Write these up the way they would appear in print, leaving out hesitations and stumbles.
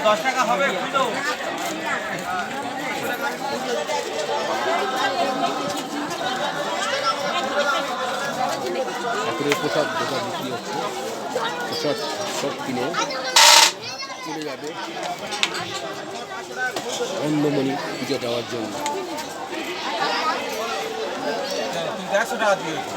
10 টাকা হবে কিলো। ঠাকুরের প্রসাদ প্রসাদ বিক্রি হচ্ছে, প্রসাদ সব কিনে চলে যাবে অন্নমণি পুজো দেওয়ার জন্য। 100 টাকা দিয়েছি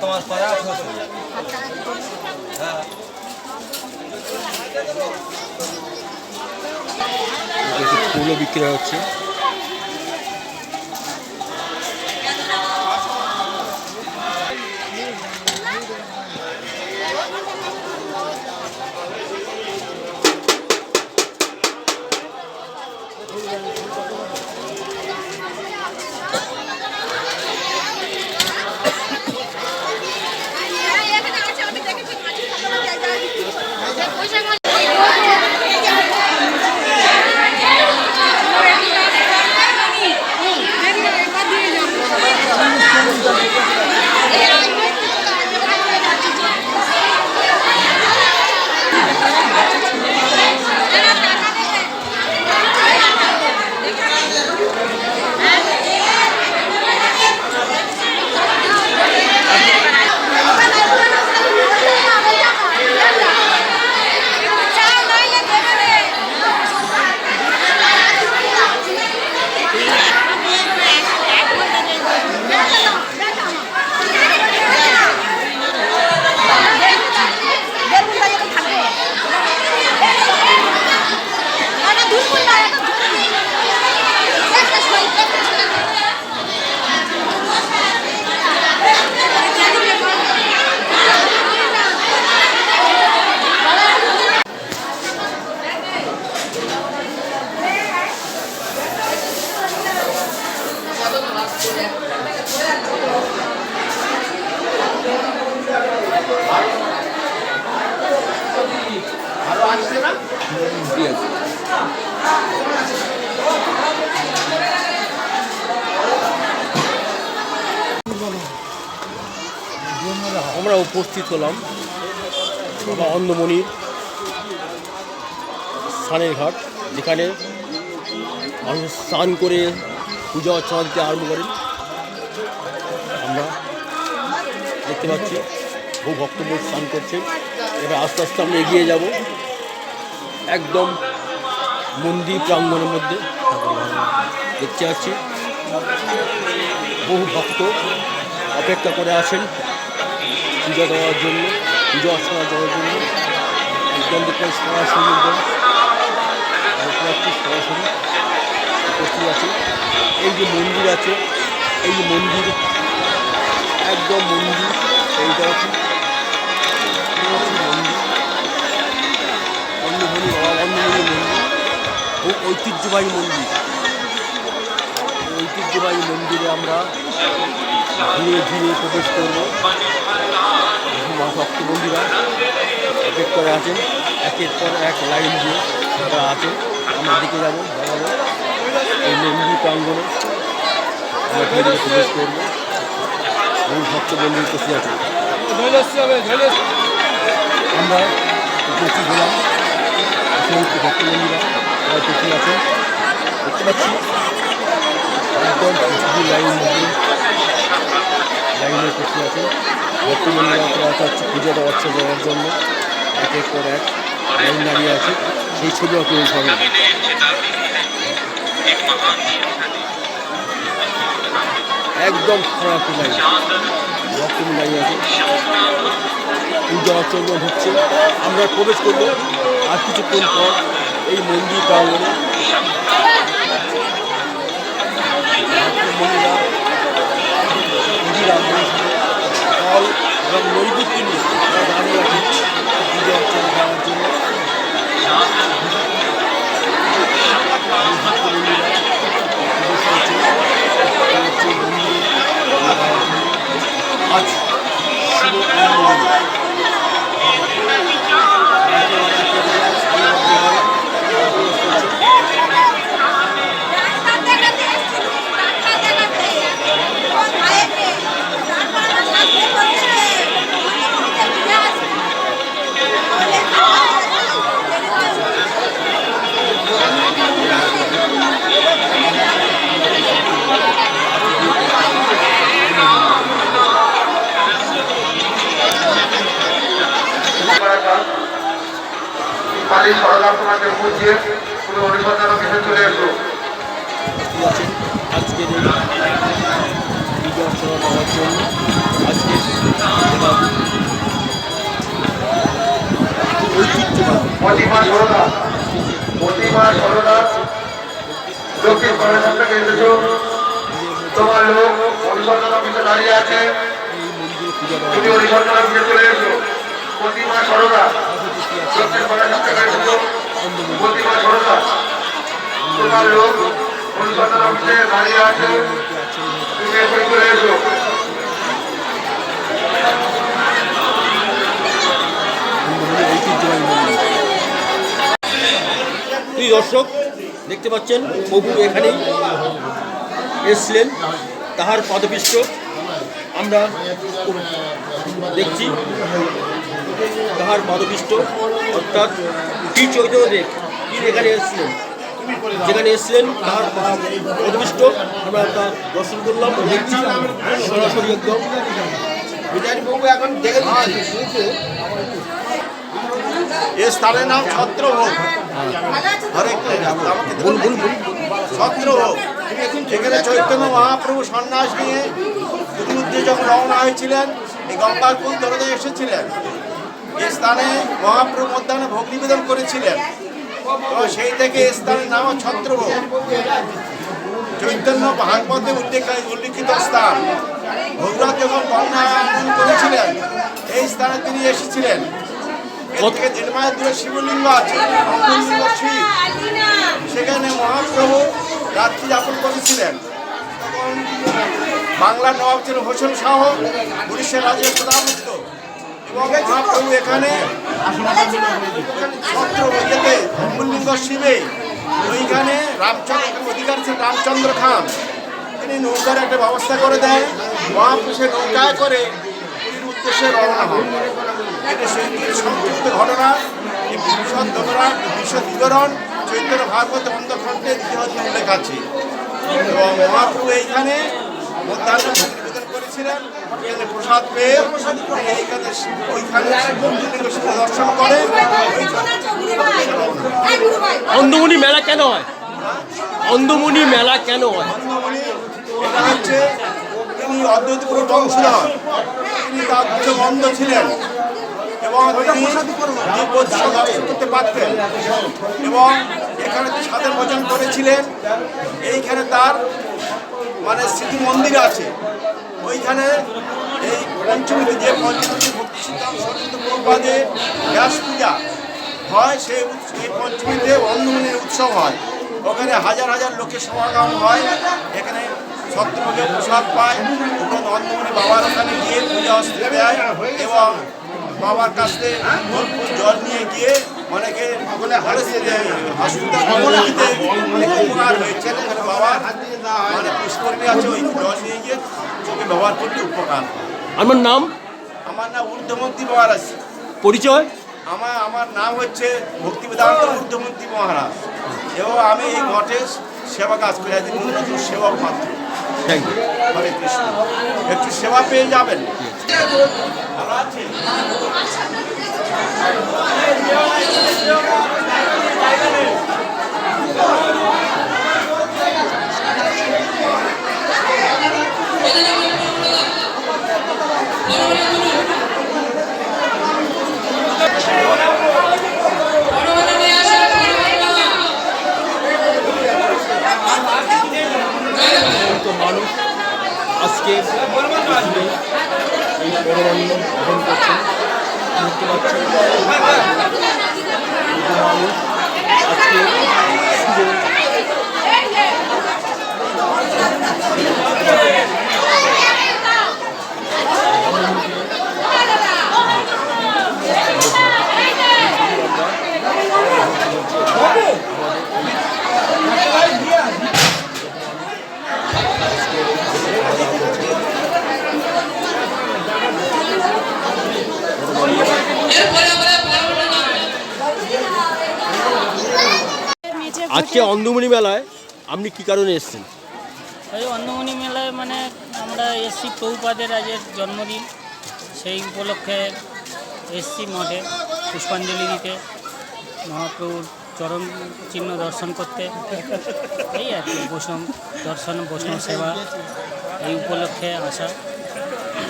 তোমার পরে 800। হ্যাঁ ফুলও বিক্রি হচ্ছে। আমরা উপস্থিত হলাম বাবা অন্নমণির স্নানের ঘাট, যেখানে মানুষ স্নান করে পূজা অর্চনা দিতে আরম্ভ করেন। আমরা দেখতে পাচ্ছি বহু ভক্তদের স্নান করছেন। এবার আস্তে আস্তে আমরা এগিয়ে যাব একদম মন্দির প্রাঙ্গণের মধ্যে। দেখতে পাচ্ছি বহু ভক্ত অপেক্ষা করে আছেন পূজা দেওয়ার জন্য, পূজা অর্চনা দেওয়ার জন্য। একদম দেখবেন সরাসরি সরাসরি উপস্থিত আছে। এই যে মন্দির আছে, এই যে মন্দির, একদম মন্দির, এইটা হচ্ছে মন্দির অন্নমণি বাবা অন্নমণি মন্দির, ঐতিহ্যবাহী মন্দির। ঐতিহ্যবাহী মন্দিরে আমরা ধীরে ধীরে প্রবেশ করবো। ভক্ত বন্ধুরা অপেক্ষা করে আছেন, একের পর এক লাইন দিয়ে তারা আছেন। আমরা দিকে যাবো এই মন্দির প্রাঙ্গণে, আমরা ধীরে ধীরে প্রবেশ করবো। বহু ভক্ত বন্ধু উপস্থিত আছেন। আমরা উপস্থিত হলাম, সমস্ত ভক্ত বন্ধুরা তারা উপস্থিত আছেন। দেখতে পাচ্ছি একদম লাইন লাইনে উপস্থিত আছেন ভক্তবন্ধুরা। তারা হচ্ছে পুজো অর্চনা দেওয়ার জন্য এক এক করে এক লাইন দাঁড়িয়ে আছে। সেই ছবি আপনাদের সঙ্গে একদম খারাপ লাইন ভক্তবন্ধু দাঁড়িয়ে আছে, পূজা অর্চনা হচ্ছে। আমরা প্রবেশ করবো আর কিছুক্ষণ পর এই মন্দির প্রাঙ্গণে। ফল এবং নৈবেদ্য নিয়ে তারা দাঁড়িয়ে আছে পুজো অর্চনা দেওয়ার জন্য। আজ শুভ বুঝিয়ে পুরো অনুসন্ধান অফিসে চলে এসো। ঠিক আছে, আজকে বিজয় অর্চনা দেওয়ার জন্য আজকে প্রতিমা সরদা দক্ষিণ কলেজ থেকে এসেছো। তোমার লোক অনুসন্ধান অফিসে দাঁড়িয়ে আছে, তুমি অনুসন্ধান অফিসে চলে এসো। প্রতিমা সরদা দক্ষিণ কলেজ থেকে এসেছো। প্রতিমা সরদা তোমার লোক অনুসন্ধান অফিসে দাঁড়িয়ে আছে, তুমি এসে চলে এসো। প্রিয় দর্শক, দেখতে পাচ্ছেন প্রভু এখানেই এসছিলেন, তাহার পদপিষ্ট আমরা দেখছি। তাহার পদপিষ্ট অর্থাৎ শ্রী চৈতন্যদেব তিনি এখানে এসছিলেন, যেখানে এসছিলেন তাহার পদপিষ্ট আমরা তা দর্শন করলাম, দেখছি সরাসরি একদম। বিধানবাবু এখন দেখে দিচ্ছি এ স্থানের নাম ছত্রভোগ। ছত্রভোগ এখানে চৈতন্য মহাপ্রভু সন্ন্যাস নিয়ে পুরীতে যখন রওনা হয়েছিলেন এই গঙ্গার কুল ধরে এসেছিলেন। এই স্থানে মহাপ্রভু মধ্যাহ্নে ভোগ নিবেদন করেছিলেন, তো সেই থেকে এই স্থানের নাম ছত্রভোগ। চৈতন্য ভাগবতে উল্লিখিত স্থান। ভোগরাজ যখন গঙ্গা আগমন করেছিলেন এই স্থানে তিনি এসেছিলেন। এর থেকে 1.5 মাইল দূরে শিবলিঙ্গ আছে, অঙ্গলিঙ্গ শিব। সেখানে মহাপ্রভু রাত্রি যাপন করেছিলেন। তখন বাংলার নবাব ছিল হোসেন শাহ, উড়িষ্যার রাজ্যের প্রধানত্ব, এবং মহাপ্রভু এখানে ছত্রভোগেতে অঙ্গলিঙ্গ শিবে ওইখানে রামচন্দ্র অধিকার ছিলেন রামচন্দ্র খান। তিনি নৌকার একটা ব্যবস্থা করে দেন, মহাপ্রভু সে নৌকায় করে পুরীর উদ্দেশ্যে রওনা হন। এটা সেই সংক্ষিপ্ত ঘটনা। এই বিশদ বিবরণ চৈতন্য ভাগবত অন্ধখণ্ডে দ্বিতীয় উল্লেখ আছে। এবং মহাপ্রভু এইখানে মধ্যাহ্নে ভোগ নিবেদন করেছিলেন। এখানে প্রসাদ পেয়ে এইখানে ওইখানে দর্শন করে। অন্ধমুনি মেলা কেন হয়? অন্ধমুনি মেলা কেন হয়? এটা হচ্ছে তিনি অদ্বৈত গুরুর বংশধর, তিনি তার উচ্চ অন্ধ ছিলেন এবং তিনি দর্শন করতে পারতেন। এবং এখানে সাধের ভোজন করেছিলেন। এইখানে তার মানে স্মৃতি মন্দির আছে। ওইখানে এই পঞ্চমীতে যে পঞ্চমীতে ভক্তি সিদ্ধান্ত সরস্বতী প্রভুপাদে ব্যাস পূজা হয়, সেই পঞ্চমীতে অন্ধমুনির উৎসব হয়। ওখানে হাজার হাজার লোকের সমাগম হয়। এখানে ছত্রভোগে প্রসাদ পায়। ওখানে অন্ধমুনি বাবার ওখানে গিয়ে পূজা অস্ত্র দেয় এবং বাবার কাছ থেকে জল নিয়ে গিয়ে অনেকে হাসপাতালে অনেক উপকার হয়েছে। এখানে বাবার মানে পুষ্করিণী আছে, ওই জল নিয়ে গিয়ে চোখে ব্যবহার করলে উপকার। আমার নাম ঊর্ধ্বমন্ত্রী মহারাজ। পরিচয়? আমার নাম হচ্ছে ভক্তিবেদান্ত ঊর্ধ্বমন্ত্রী মহারাজ এবং আমি এই মঠে সেবা কাজ করে আছি, ন্যূনতম সেবক মাত্র। Thank you. হরে কৃষ্ণ। একটু সেবা পেয়ে যাবেন। ভালো আছে? মানুষ আজকে এই পরমান্ন গ্রহণ করছেন, দেখতে পাচ্ছেন মানুষ আজকে আজকে অন্ধমুনি মেলায় আপনি কি কারণে এসেছেন? ওই অন্ধমুনি মেলায় মানে আমরা এসছি প্রভুপাদের আজের জন্মদিন, সেই উপলক্ষে এসছি মঠে পুষ্পাঞ্জলি দিতে, মহাপ্রভুর চরণ চিহ্ন দর্শন করতে, এই আর কি বৈষ্ণব দর্শন, বৈষ্ণব সেবা এই উপলক্ষে আসা।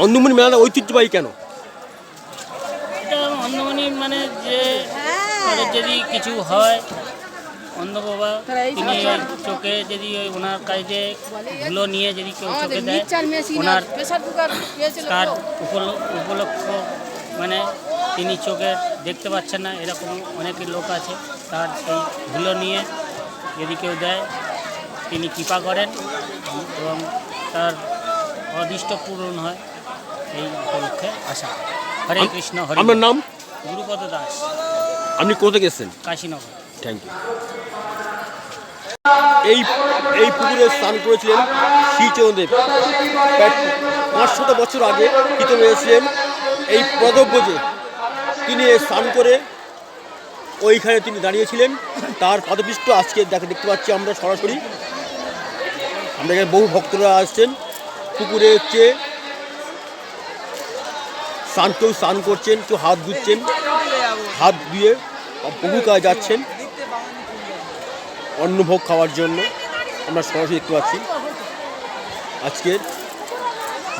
অন্ধমণি মেলাটা ঐতিহ্যবাহী কেন? এটা অন্ধমণি মানে যে তাদের যদি কিছু হয়, অন্ধ বাবা তিনি ওই চোখে যদি ওই ওনার কাছে ধুলো নিয়ে যদি কেউ চোখে দেয়, ওনার তার উপলক্ষ মানে তিনি চোখে দেখতে পাচ্ছেন না, এরকম অনেক লোক আছে, তার সেই ধুলো নিয়ে যদি কেউ দেয় তিনি কৃপা করেন এবং তার অদৃষ্ট পূরণ হয়, এই উপলক্ষে আসা। হরে কৃষ্ণ। হরে আপনার নাম? গুরুপদ দাস। আপনি কোথা থেকে এসেছেন? কাশীনগর। Thank you. এই পুকুরে স্নান করেছিলেন শ্রীচরণদেব প্রায় 500 বছর আগে। কীর্তন হয়েছিলেন এই পদব্রজে, তিনি স্নান করে ওইখানে তিনি দাঁড়িয়েছিলেন, তার পদপৃষ্ঠ আজকে দেখতে পাচ্ছি আমরা সরাসরি। আমরা এখানে বহু ভক্তরা আসছেন, পুকুরে হচ্ছে কেউ স্নান করছেন, কেউ হাত ধুচ্ছেন, হাত ধুয়ে বহু কাজ যাচ্ছেন অন্নভোগ খাওয়ার জন্য। আমরা সরাসরি দেখতে পাচ্ছি আজকের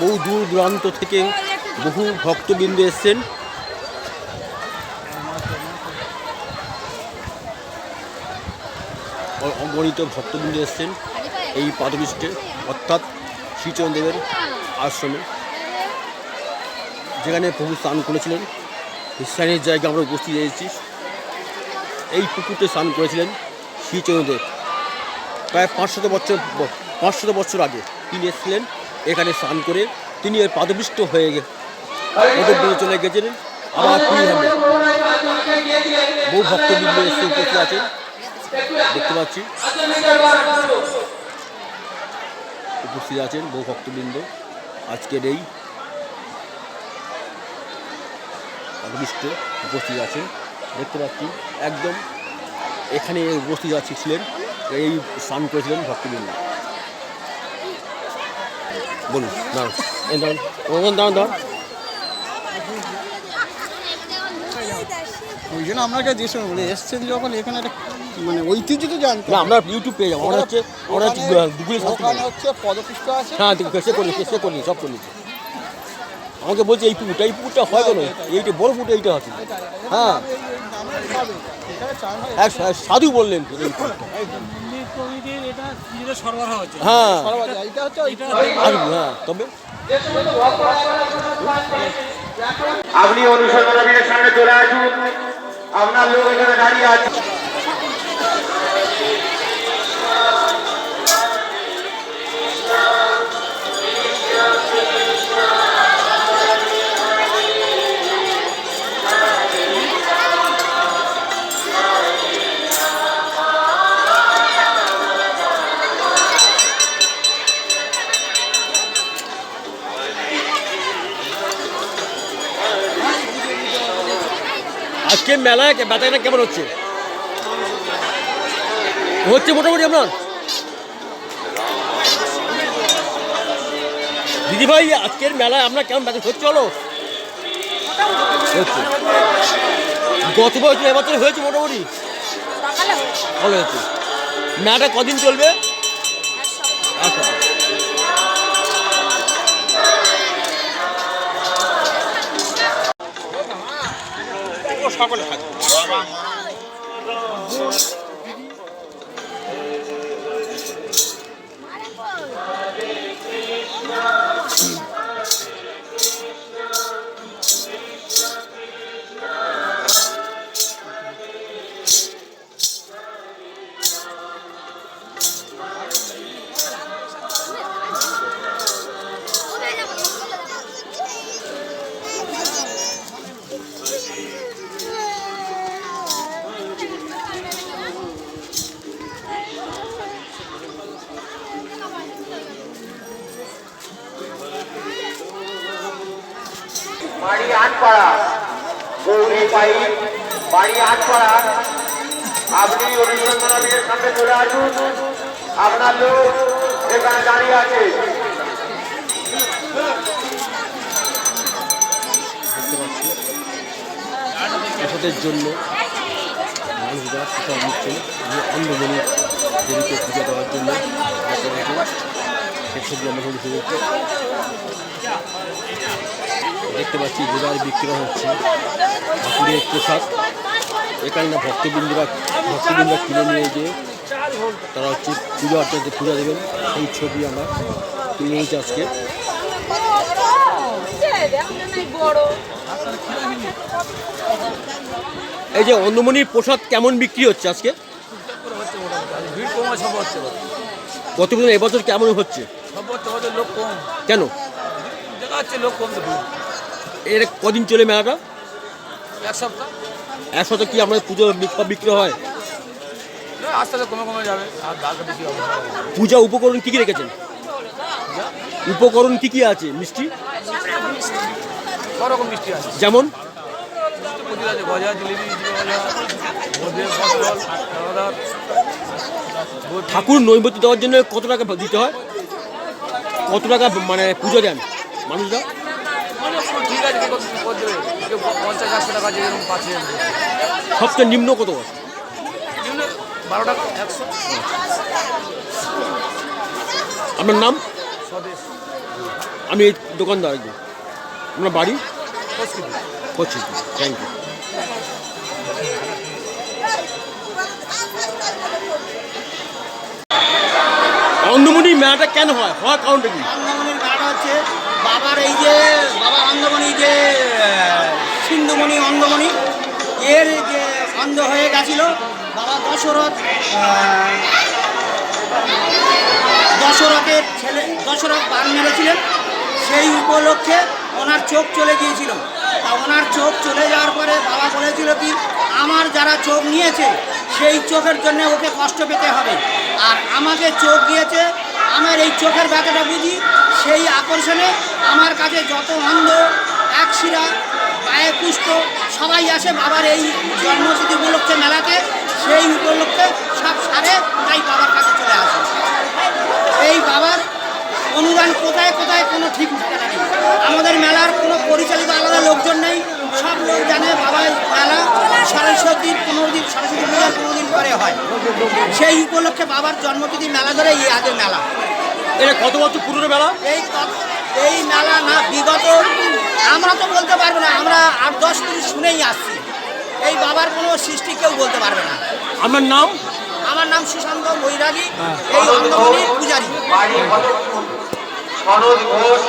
বহু দূর দূরান্ত থেকে বহু ভক্তবৃন্দ এসছেন। অগণিত ভক্তবৃন্দ এসছেন এই পাদপৃষ্ঠে, অর্থাৎ শ্রীচরণদেবের আশ্রমে, যেখানে প্রভু স্নান করেছিলেন। স্নানের জায়গায় আমরা উপস্থিত হয়েছি। এই পুকুরতে স্নান করেছিলেন শ্রীচরণদেব প্রায় 500 বছর আগে। তিনি এসেছিলেন এখানে স্নান করে, তিনি এর পাদপৃষ্ঠ হয়ে পদব্রজে চলে গেছিলেন। আবার পুরী ধামে বহু ভক্তবৃন্দ এসে উপস্থিত আছেন, দেখতে পাচ্ছি উপস্থিত আছেন বহু ভক্তবৃন্দ আজকের এই পাদপৃষ্ঠে উপস্থিত আছেন, দেখতে পাচ্ছি একদম এখানে উপস্থিত ছিলেন, এই স্নান করেছিলেন ভক্তবৃন্দ। বলুন দাঁড়ান। ওই জন্য আপনাকে জিজ্ঞেস বলে এসছেন যখন এখানে একটা মানে ঐতিহ্য তো জানতে না, আমরা ইউটিউব পেয়ে যাবো। আমরা হচ্ছে গুগলে ওখানে হচ্ছে পদপৃষ্ঠ আছে। হ্যাঁ, সে করি সব করি। আমাকে বলছে এই পুকুরটা হয় কেন, এইটা বড় পুকুরটা এইটা আছে। হ্যাঁ, এক সাধু বললেন এই পুকুরটা। হ্যাঁ হ্যাঁ, তবে আপনি অনুসন্ধানের সামনে চলে আসুন, আপনার লোক এখানে দাঁড়িয়ে আছে। আজকে মেলায় বেচাকেনা কেমন হচ্ছে? মোটামুটি আপনার দিদিভাই, আজকের মেলায় আপনার কেমন বেচা হচ্ছে? হলো গত বছর এবছর হয়েছে মোটামুটি ভালো হয়েছে। মেলাটা কদিন চলবে? আচ্ছা, সকলে খাচ্ছে। বাড়ি আটপাড়া, গৌরী পাই বাড়ি আটপাড়া, আপনি অনুসন্ধানের সামনে চলে আসুন, আপনার লোক এখানে দাঁড়িয়ে আছে। প্রসাদের জন্য মানুষরা প্রসাদ নিচ্ছেন অন্ধমণি দেবীকে পূজা দেওয়ার জন্য সেই ছবি আমরা শুরু করছি। দেখতে পাচ্ছি যোগার বিক্রয় হচ্ছে ঠাকুরের প্রসাদ। এখানে না ভক্তবৃন্দরা কিনে নিয়ে গিয়ে তারা হচ্ছে পূজা অর্চনাতে পূজা দেবেন, সেই ছবি আমরা তুলে নিয়েছি আজকে। এই যে অন্ধমণির প্রসাদ কেমন বিক্রি হচ্ছে আজকে? প্রতিদিন এবছর কেমন হচ্ছে? লোক কম, কেন? দেখা যাচ্ছে লোক কম। এর কদিন চলে মেলাটা? এক সপ্তাহ। এক সপ্তাহ কি আমাদের পুজো বিক্রি হয়? আস্তে আস্তে কমে যাবে। আর দামটা বেশি হবে। পূজা উপকরণ কি কি রেখেছেন? উপকরণ কি কি আছে? মিষ্টি রকম মিষ্টি আছে, যেমন আছে গজা, জিলিপি, ঠাকুর নৈবেদ্য দেওয়ার জন্য কত টাকা দিতে হয়? কত টাকা মানে পুজো দেন মানুষরা? ঠিক আছে, কেউ দেবে, কেউ 50-100 টাকা যেরকম পাচ্ছে। সবচেয়ে নিম্ন কত? 12 টাকা, 100। আপনার নাম? স্বদেশ। আমি এই দোকানদার। আপনার বাড়ি? পশ্চিম। Thank you. অন্ধমণি মেলাটা কেন হয়? হওয়ার কারণটা কি? অন্ধমণির মেলাটা হচ্ছে বাবার এই যে বাবা অন্ধমণি যে সিন্ধুমণি অন্ধমণি এর যে অন্ধ হয়ে গেছিল বাবা দশরথের ছেলে দশরথ বান মেরেছিলেন, সেই উপলক্ষে ওনার চোখ চলে গিয়েছিল। তা ওনার চোখ চলে যাওয়ার পরে বাবা বলেছিল কি, আমার যারা চোখ নিয়েছে সেই চোখের জন্য ওকে কষ্ট পেতে হবে, আর আমাকে চোখ দিয়েছে, আমার এই চোখের ব্যথাটা বুঝি, সেই আকর্ষণে আমার কাছে যত অন্ধ, একশিরা, পায়ে কুষ্ঠ সবাই আসে বাবার এই জন্মতিথি উপলক্ষে মেলাতে। সেই উপলক্ষে সব সারে তাই বাবার কাছে চলে আসে। এই বাবার অনুদান কোথায় কোথায় কোনো ঠিক ঠিকানা নেই। আমাদের মেলার কোনো পরিচালিত আলাদা লোকজন নেই, সব লোক জানে বাবার মেলা সরস্বতীর 15 দিন, সরস্বতী পূজার 15 দিন পরে হয়। সেই উপলক্ষে বাবার জন্মতিথি মেলা ধরে এই আজের মেলা। এটা কত বছর পুরনো মেলা? এই মেলা না বিগত আমরা তো বলতে পারবো না, আমরা 8-10 দিন শুনেই আসছি। এই বাবার কোনো সৃষ্টি কেউ বলতে পারবে না। আমার নাম? আমার নাম সুশান্ত বৈরাগী, এই অন্ধমণির পূজারী। বাড়ি মনোজ ঘোষ।